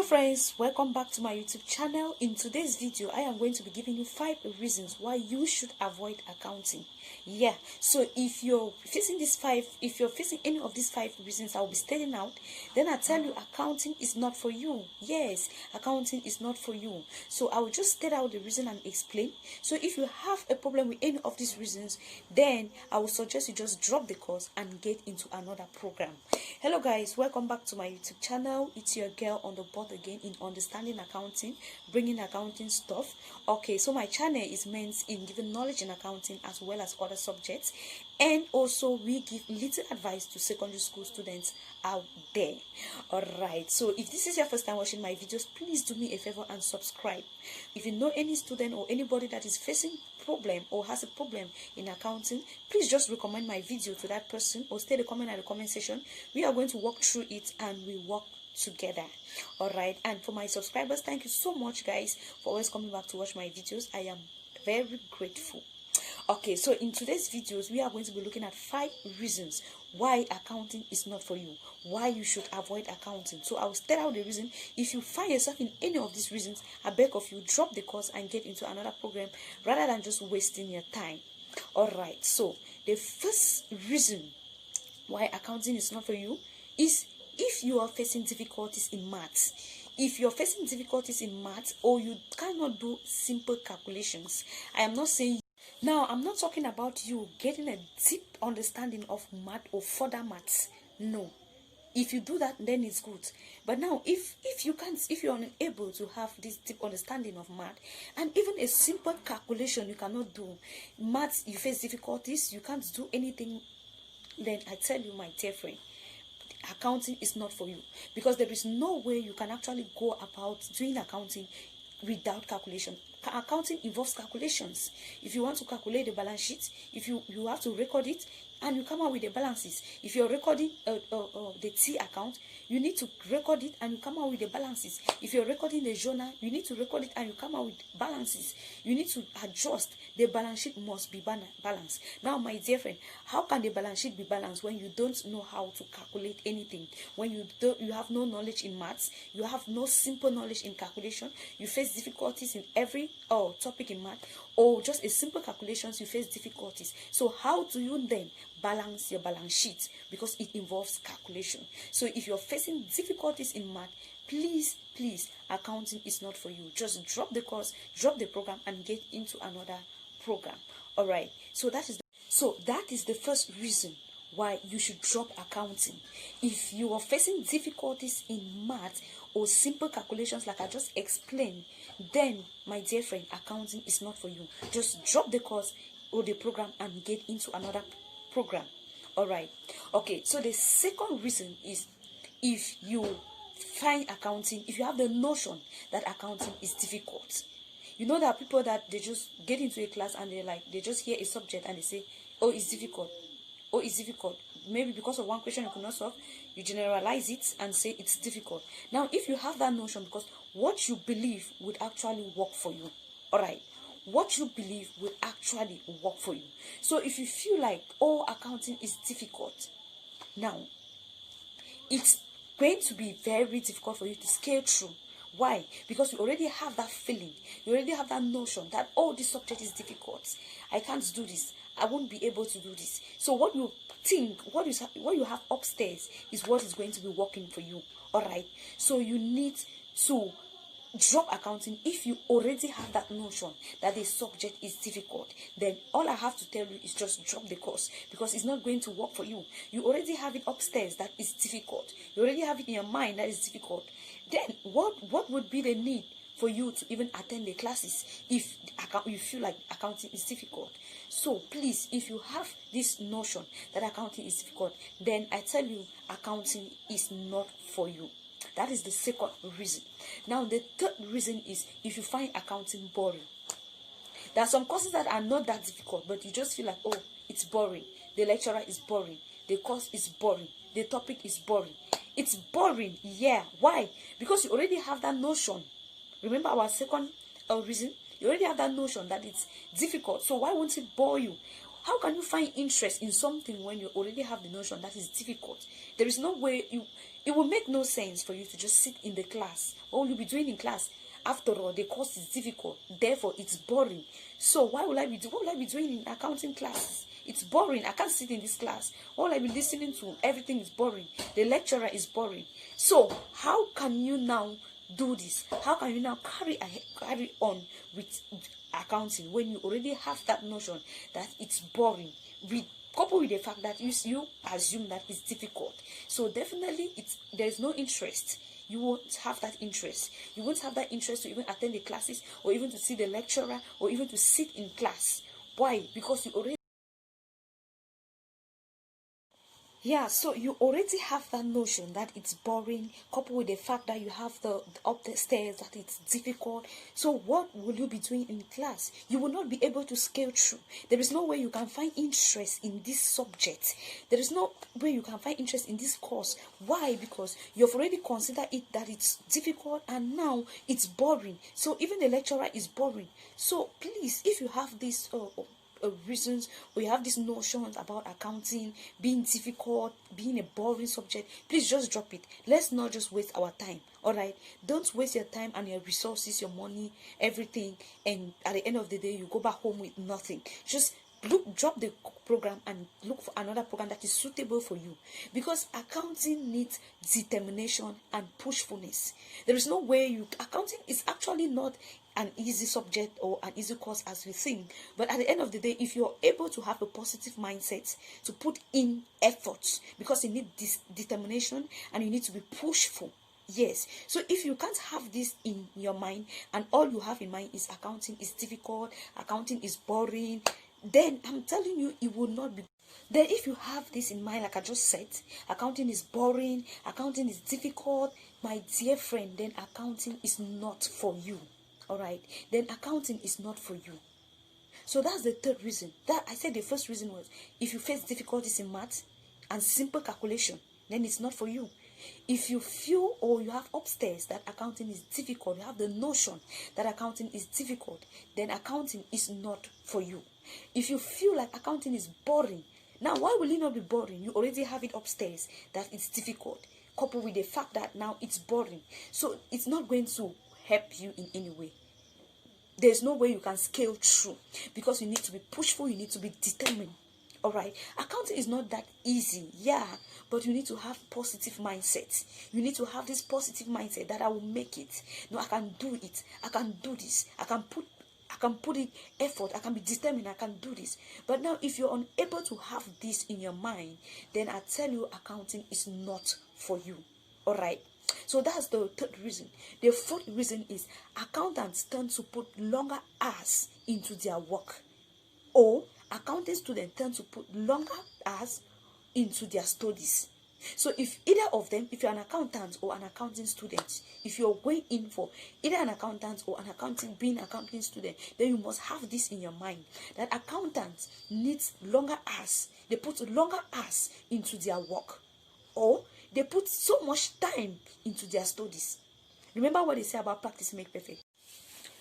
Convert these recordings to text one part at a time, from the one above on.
Friends, welcome back to my YouTube channel. In today's video I am going to be giving you 5 reasons why you should avoid accounting. So if you're facing any of these 5 reasons I'll be stating out, then I tell you accounting is not for you. Yes, accounting is not for you. So I will just state out the reason and explain. So if you have a problem with any of these reasons, then I will suggest you just drop the course and get into another program. Hello guys, welcome back to my YouTube channel. It's your girl on the board again in understanding accounting, bringing accounting stuff. Okay, so my channel is meant in giving knowledge in accounting as well as other subjects, and also we give little advice to secondary school students out there. All right, so if this is your first time watching my videos, please do me a favor and subscribe. If you know any student or anybody that is facing problem or has a problem in accounting, please just recommend my video to that person or state a comment at the comment section. We are going to walk through it and we walk together. All right, and for my subscribers, thank you so much guys for always coming back to watch my videos. I am very grateful. Okay, so in today's videos we are going to be looking at 5 reasons why accounting is not for you, why you should avoid accounting. So I'll state out the reason. If you find yourself in any of these reasons, I beg of you, drop the course and get into another program rather than just wasting your time. All right, so the first reason why accounting is not for you is if you are facing difficulties in maths. If you're facing difficulties in maths or you cannot do simple calculations, I am not saying now, I'm not talking about you getting a deep understanding of math or further maths. No. If you do that, then it's good. But now, if you're unable to have this deep understanding of math, and even a simple calculation you cannot do, maths, you face difficulties, you can't do anything, then I tell you, my dear friend, accounting is not for you. Because there is no way you can actually go about doing accounting without calculation. Accounting involves calculations. If you want to calculate the balance sheet, if you have to record it and you come out with the balances. If you're recording the T account, you need to record it and you come out with the balances. If you're recording the journal, you need to record it and you come out with balances. You need to adjust. The balance sheet must be balanced. Now, my dear friend, how can the balance sheet be balanced when you don't know how to calculate anything? When you have no knowledge in maths, you have no simple knowledge in calculation, you face difficulties in every topic in math, or just a simple calculations, you face difficulties. So how do you then balance your balance sheet? Because it involves calculation. So if you're facing difficulties in math, please, accounting is not for you. Just drop the course, drop the program and get into another program. All right, so that is the first reason why you should drop accounting. If you are facing difficulties in math or simple calculations like I just explained, then my dear friend, accounting is not for you. Just drop the course or the program and get into another program. All right, okay, so the second reason is if you find accounting, if you have the notion that accounting is difficult. You know, there are people that they just get into a class and they just hear a subject and they say, oh, it's difficult. Oh, it's difficult. Maybe because of one question you could not solve, you generalize it and say it's difficult. Now, if you have that notion, because what you believe would actually work for you, all right, what you believe will actually work for you. So if you feel like, oh, accounting is difficult, now, it's going to be very difficult for you to scale through. Why? Because you already have that feeling. You already have that notion that, oh, this subject is difficult. I can't do this. I won't be able to do this. So what you think, what you have upstairs is what is going to be working for you. All right. So you need to drop accounting. If you already have that notion that the subject is difficult, then all I have to tell you is just drop the course, because it's not going to work for you. You already have it upstairs that is difficult. You already have it in your mind that is difficult. Then what would be the need for you to even attend the classes if you feel like accounting is difficult? So please, if you have this notion that accounting is difficult, then I tell you, accounting is not for you. That is the second reason. Now, the third reason is if you find accounting boring. There are some courses that are not that difficult, but you just feel like, oh, it's boring. The lecturer is boring. The course is boring. The topic is boring. It's boring. Yeah. Why? Because you already have that notion. Remember our second reason? You already have that notion that it's difficult. So why won't it bore you? how can you find interest in something when you already have the notion that is difficult? There is no way it will make no sense for you to just sit in the class. What will you be doing in class? After all, the course is difficult, therefore it's boring. So what will I be doing in accounting classes? It's boring. I can't sit in this class. All I be listening to, everything is boring. The lecturer is boring. So how can you now do this? How can you now carry on with accounting when you already have that notion that it's boring, coupled with the fact that you assume that it's difficult? So definitely there's no interest. You won't have that interest. You won't have that interest to even attend the classes, or even to see the lecturer, or even to sit in class. Why? Because you already so you already have that notion that it's boring, coupled with the fact that you have the up the stairs, that it's difficult. So what will you be doing in class? You will not be able to scale through. There is no way you can find interest in this subject. There is no way you can find interest in this course. Why? Because you've already considered it that it's difficult, and now it's boring. So even the lecturer is boring. So please, if you have this reasons, or you have these notions about accounting being difficult, being a boring subject, please just drop it. Let's not just waste our time. All right, don't waste your time and your resources, your money, everything, and at the end of the day you go back home with nothing. Just drop the program and look for another program that is suitable for you, because accounting needs determination and pushfulness. There is no way accounting is actually not an easy subject or an easy course as we think, but at the end of the day, if you're able to have a positive mindset, to put in efforts, because you need this determination and you need to be pushful. Yes. So if you can't have this in your mind, and all you have in mind is accounting is difficult, accounting is boring, then I'm telling you, it will not be. Then if you have this in mind, like I just said, accounting is boring, accounting is difficult, my dear friend, then accounting is not for you. All right, then accounting is not for you. So that's the third reason. That I said the first reason was, if you face difficulties in math and simple calculation, then it's not for you. If you feel, or you have upstairs, that accounting is difficult, you have the notion that accounting is difficult, then accounting is not for you. If you feel like accounting is boring, now why will it not be boring? You already have it upstairs that it's difficult, coupled with the fact that now it's boring. So it's not going to help you in any way. There's no way you can scale through, because you need to be pushful, you need to be determined. All right, accounting is not that easy, but you need to have positive mindset. You need to have this positive mindset that I will make it. No, I can do it. I can do this. I can put in effort. I can be determined. I can do this. But now, if you're unable to have this in your mind, then I tell you, accounting is not for you. All right. So that's the third reason. The fourth reason is, accountants tend to put longer hours into their work, or accounting students tend to put longer hours into their studies. So if either of them, if you're an accountant or an accounting student, if you're going in for either an accountant or an accounting student, then you must have this in your mind, that accountants need longer hours. They put longer hours into their work, or they put so much time into their studies. Remember what they say about practice make perfect.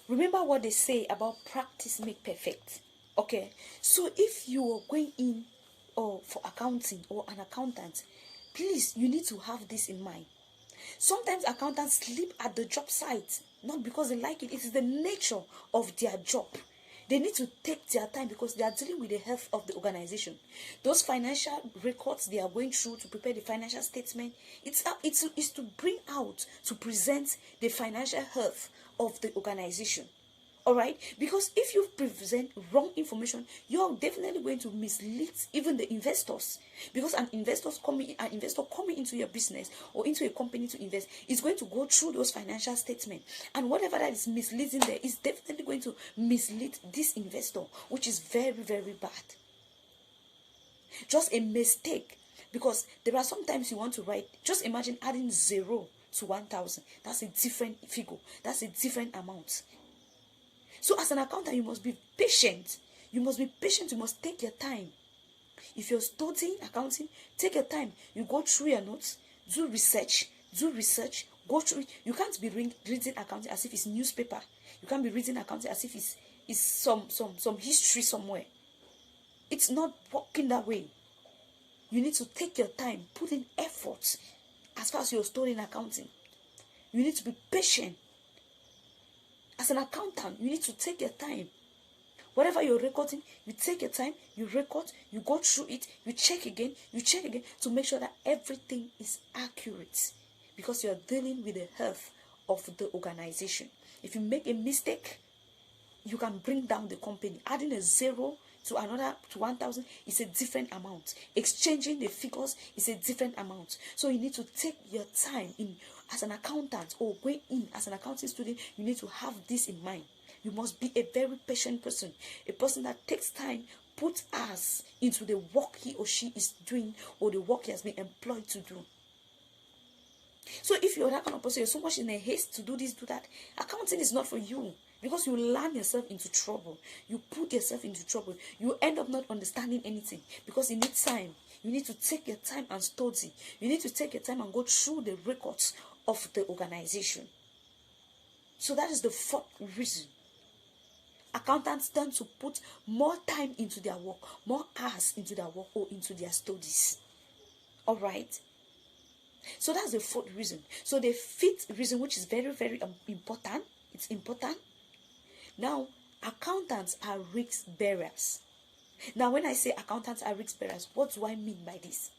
Remember what they say about practice make perfect. Okay, so if you are going in for accounting or an accountant, please, you need to have this in mind. Sometimes accountants sleep at the job site, not because they like it. It is the nature of their job. They need to take their time, because they are dealing with the health of the organization. Those financial records they are going through to prepare the financial statement, it's to bring out, to present the financial health of the organization. All right, because if you present wrong information, you're definitely going to mislead even the investors, because an investor coming into your business or into a company to invest is going to go through those financial statements, and whatever that is misleading there is definitely going to mislead this investor, which is very, very bad. Just a mistake, because there are sometimes you want to write, just imagine adding 0 to 1,000. That's a different figure, that's a different amount. So as an accountant, you must be patient. You must be patient. You must take your time. If you're studying accounting, take your time. You go through your notes, do research, go through it. You can't be reading accounting as if it's newspaper. You can't be reading accounting as if it's some history somewhere. It's not working that way. You need to take your time, put in effort as far as you're studying accounting. You need to be patient. As an accountant, you need to take your time. Whatever you're recording, you take your time, you record, you go through it, you check again to make sure that everything is accurate, because you're dealing with the health of the organization. If you make a mistake, you can bring down the company. Adding a zero to 1,000 is a different amount. Exchanging the figures is a different amount. So you need to take your time in as an accountant, or going in as an accounting student. You need to have this in mind. You must be a very patient person, a person that takes time, puts hours into the work he or she is doing, or the work he has been employed to do. So if you're that kind of person, you're so much in a haste to do this, do that, accounting is not for you, because you land yourself into trouble. You put yourself into trouble. You end up not understanding anything, because you need time. You need to take your time and study. You need to take your time and go through the records of the organization. So that is the fourth reason. Accountants tend to put more time into their work, more hours into their work, or into their studies. All right. So that's the fourth reason. So the fifth reason, which is very, very important, it's important. Now, accountants are risk bearers. Now, when I say accountants are risk bearers, what do I mean by this?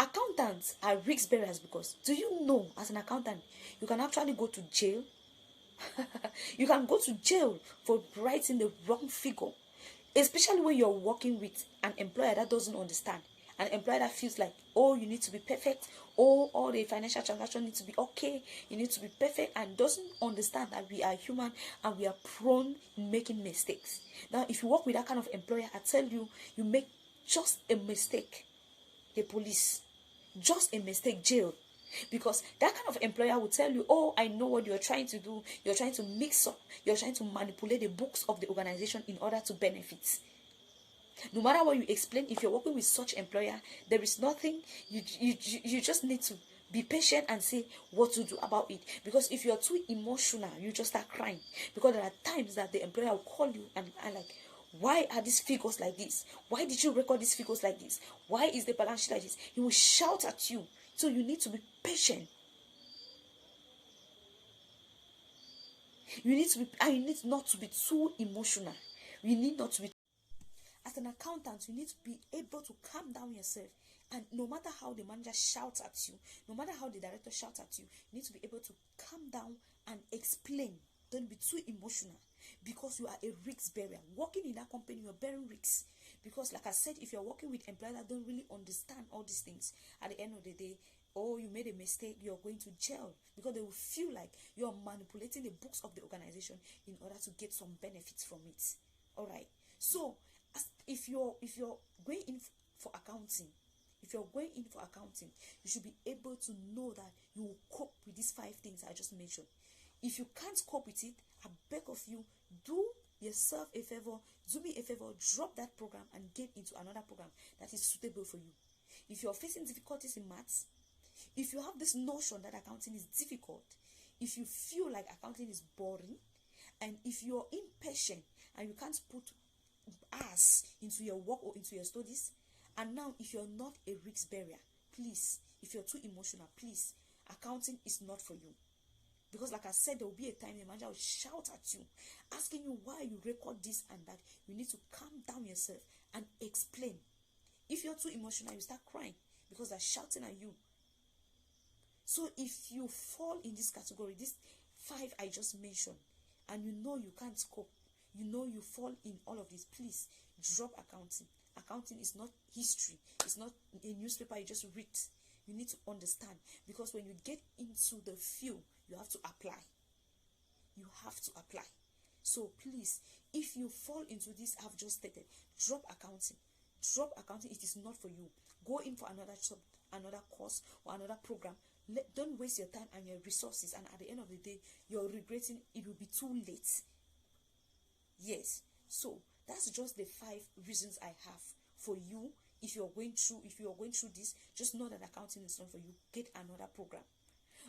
Accountants are risk bearers because, do you know, as an accountant, you can actually go to jail. You can go to jail for writing the wrong figure, especially when you're working with an employer that doesn't understand, an employer that feels like, oh, you need to be perfect, oh, all the financial transactions need to be okay, you need to be perfect, and doesn't understand that we are human and we are prone in making mistakes. Now, if you work with that kind of employer, I tell you, you make just a mistake, the police, just a mistake, jail. Because that kind of employer will tell you, oh, I know what you're trying to do. You're trying to mix up. You're trying to manipulate the books of the organization in order to benefit. No matter what you explain, if you're working with such employer, there is nothing. You just need to be patient and say what to do about it. Because if you're too emotional, you just start crying. Because there are times that the employer will call you and like, why are these figures like this? Why did you record these figures like this? Why is the balance sheet like this? He will shout at you. So you need to be patient. You need not to be too emotional. You need not to be. As an accountant, you need to be able to calm down yourself. And no matter how the manager shouts at you, no matter how the director shouts at you, you need to be able to calm down and explain. Don't be too emotional, because you are a risk bearer. Working in that company, you're bearing risks. Because like I said, if you're working with employees that don't really understand all these things, at the end of the day, oh, you made a mistake, you're going to jail, because they will feel like you're manipulating the books of the organization in order to get some benefits from it. All right. So if you're going in for accounting, you should be able to know that you will cope with these 5 things I just mentioned. If you can't cope with it, I beg of you, do yourself a favor, do me a favor, drop that program and get into another program that is suitable for you. If you're facing difficulties in maths, if you have this notion that accounting is difficult, if you feel like accounting is boring, and if you're impatient and you can't put hours into your work or into your studies, and now if you're not a risk bearer, please, if you're too emotional, please, accounting is not for you. Because like I said, there will be a time the manager will shout at you, asking you why you record this and that. You need to calm down yourself and explain. If you're too emotional, you start crying because they're shouting at you. So if you fall in this category, these 5 I just mentioned, and you know you can't cope, you know you fall in all of this, please drop accounting. Accounting is not history. It's not a newspaper you just read. You need to understand, because when you get into the field, you have to apply. You have to apply. So please, if you fall into this I've just stated, drop accounting. Drop accounting. It is not for you. Go in for another course or another program. Don't waste your time and your resources, and at the end of the day, you're regretting. It will be too late. Yes. So that's just the 5 reasons I have for you. If you're going through this, just know that accounting is not for you. Get another program.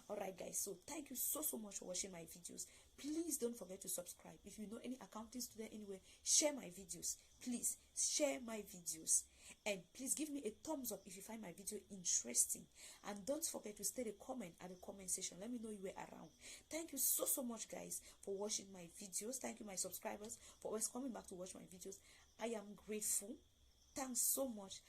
All right, guys, so thank you so much for watching my videos. Please don't forget to subscribe. If you know any accounting student anywhere, share my videos. Please share my videos, and please give me a thumbs up if you find my video interesting. And don't forget to state a comment at the comment section. Let me know you were around. Thank you so much, guys, for watching my videos. Thank you, my subscribers, for always coming back to watch my videos. I am grateful. Thanks so much.